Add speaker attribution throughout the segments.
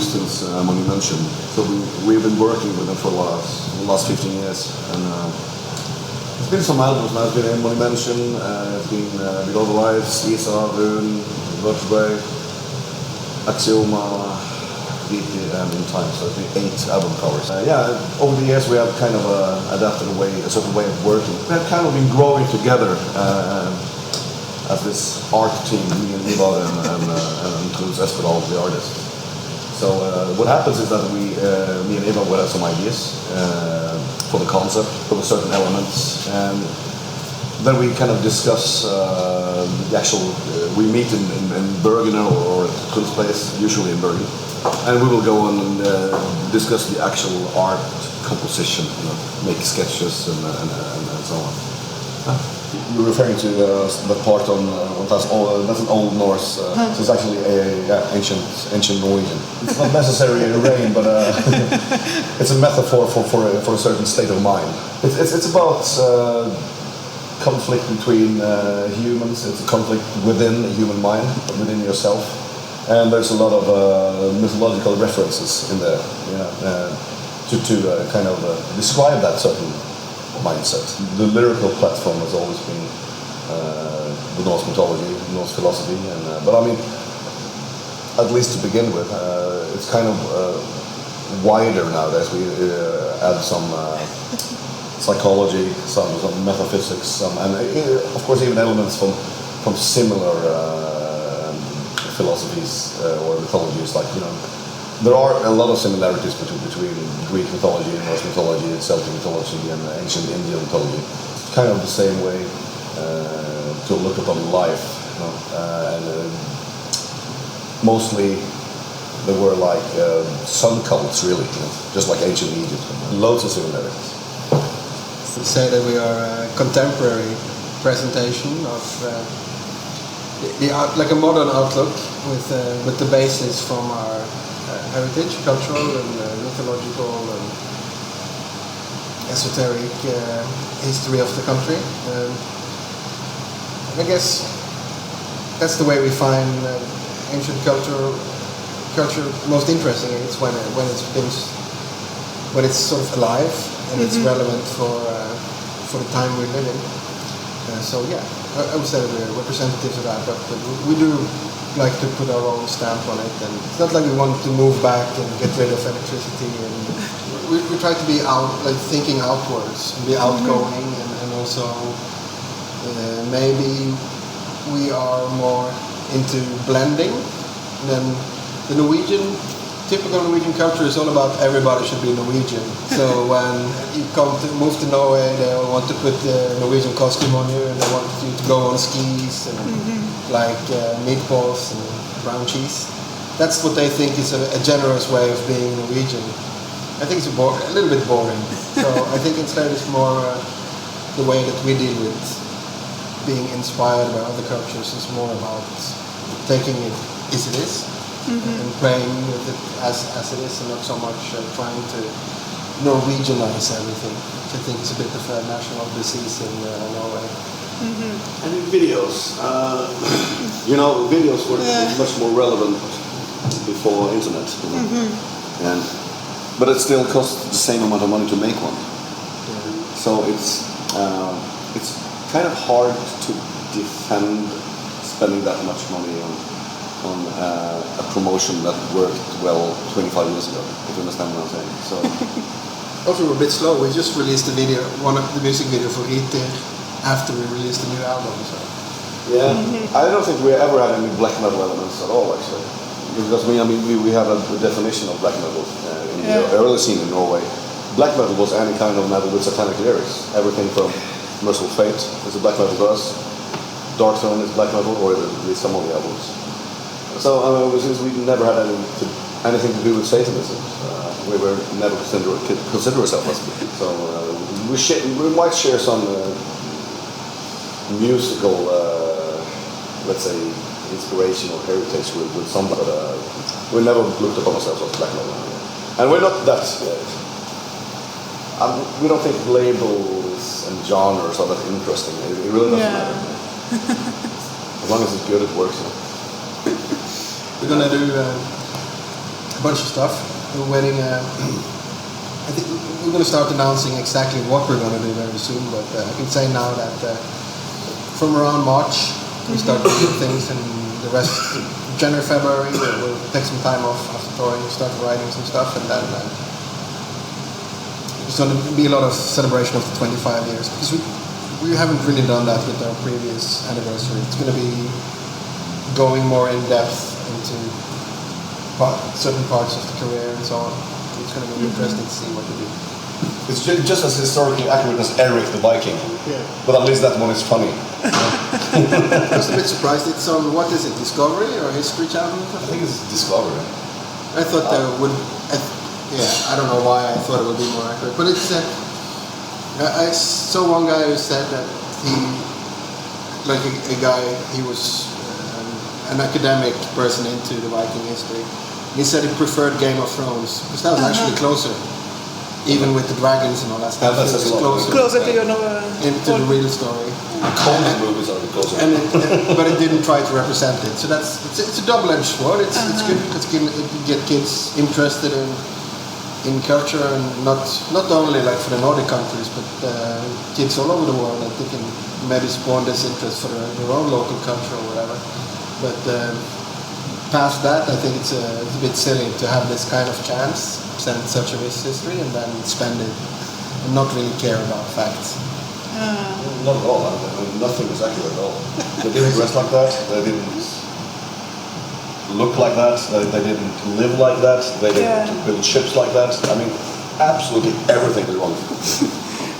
Speaker 1: since Monumention. So we've been working with them for the last 15 years. And it's been some albums now. It's been in Monumention, it's been With All the Lives, Isa, Rune, Vertebrae, Axioma, and In Time. So it's been 8 album covers. Over the years we have kind of adapted a certain way of working. We have kind of been growing together as this art team, me and Ivar and Truls, Espedal, the artist. So what happens is that me and Ivar will have some ideas for the concept, for the certain elements, and then we kind of discuss the actual. We meet in Bergen or Truls' place, usually in Bergen, and we will go on and discuss the actual art composition, make sketches and so on. You're referring to the part on that's an Old Norse. So it's actually ancient Norwegian. It's not necessarily a rain, but it's a metaphor for a certain state of mind. It's about conflict between humans. It's a conflict within the human mind, within yourself, and there's a lot of mythological references in there, to kind of describe that certain mindset. The lyrical platform has always been the Norse mythology, Norse philosophy, but I mean, at least to begin with, it's kind of wider nowadays. We add some psychology, some metaphysics, and of course even elements from similar philosophies or mythologies, like there are a lot of similarities between Greek mythology and Norse mythology and Celtic mythology and ancient Indian mythology. It's kind of the same way to look upon life. And mostly they were like sun cults, really, just like ancient Egypt. Loads of similarities.
Speaker 2: To say that we are a contemporary presentation of like a modern outlook with the basis from our heritage, cultural and mythological and esoteric history of the country. I guess that's the way we find ancient culture most interesting. It's when it's sort of alive and it's relevant for the time we live in. So yeah, I would say that we're representatives of that, but we do like to put our own stamp on it, and it's not like we want to move back and get rid of electricity, and we try to be thinking outwards, be outgoing, and also maybe we are more into blending than the typical Norwegian culture is all about everybody should be Norwegian. So when you move to Norway, they all want to put the Norwegian costume on you, and they want you to go on skis and like meatballs and brown cheese. That's what they think is a generous way of being Norwegian. I think it's a little bit boring. So I think instead it's more the way that we deal with being inspired by other cultures is more about taking it as it is. And playing with it as it is, and not so much trying to Norwegianize everything, which I think is a bit of a national disease in Norway.
Speaker 1: And in videos, videos were much more relevant before internet, but it still costs the same amount of money to make one. So it's kind of hard to defend spending that much money on a promotion that worked well 25 years ago, if you understand what I'm saying. So
Speaker 2: also we're a bit slow. We just released the music video for Ritter after we released the new album. So
Speaker 1: I don't think we ever had any black metal elements at all, actually, because we have a definition of black metal in the early scene in Norway. Black metal was any kind of metal with satanic lyrics. Everything from Merciful Fate is a black metal to us. Dark Throne is black metal, or at least some of the albums. So since we never had anything to do with Satanism, we were never consider ourselves lesbian. So we might share some musical, let's say, inspiration or heritage with some, but we never looked upon ourselves as black metal. And we're not that. We don't think labels and genres are that interesting. It really doesn't matter. As long as it's good, it works.
Speaker 2: We're gonna do a bunch of stuff. We're waiting. I think we're going to start announcing exactly what we're going to do very soon. But I can say now that from around March we start doing things, and the rest January, February we'll take some time off after touring, start writing some stuff, and then there's going to be a lot of celebration of the 25 years because we haven't really done that with our previous anniversary. It's going to be going more in depth into certain parts of the career and so on. It's going to be interesting to see what we do.
Speaker 1: It's just as historically accurate as Eric the Viking.
Speaker 2: Yeah.
Speaker 1: But at least that one is funny.
Speaker 2: I was a bit surprised. It's on, what is it, Discovery or History Channel?
Speaker 1: I think it's Discovery.
Speaker 2: I thought there would... I don't know why I thought it would be more accurate. But it's... I saw one guy who said that he... Like a guy, he was an academic person into the Viking history. He said he preferred Game of Thrones because that was actually closer, even with the dragons and all that stuff.
Speaker 1: That's
Speaker 2: it was
Speaker 3: closer to your
Speaker 2: into the real story.
Speaker 1: Conan movies are the closer.
Speaker 2: But it didn't try to represent it. So it's a double-edged sword. It's good because it get kids interested in culture, and not only like for the Nordic countries, but kids all over the world that they can maybe spawn this interest for their own local culture or whatever. But past that, I think it's a bit silly to have this kind of chance, present such a rich history, and then spend it and not really care about facts.
Speaker 1: Not at all. I mean, nothing is accurate at all. They didn't dress like that. They didn't look like that. They didn't live like that. They didn't build ships like that. I mean, absolutely everything is wrong.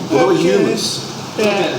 Speaker 1: We're humans.
Speaker 3: Yeah.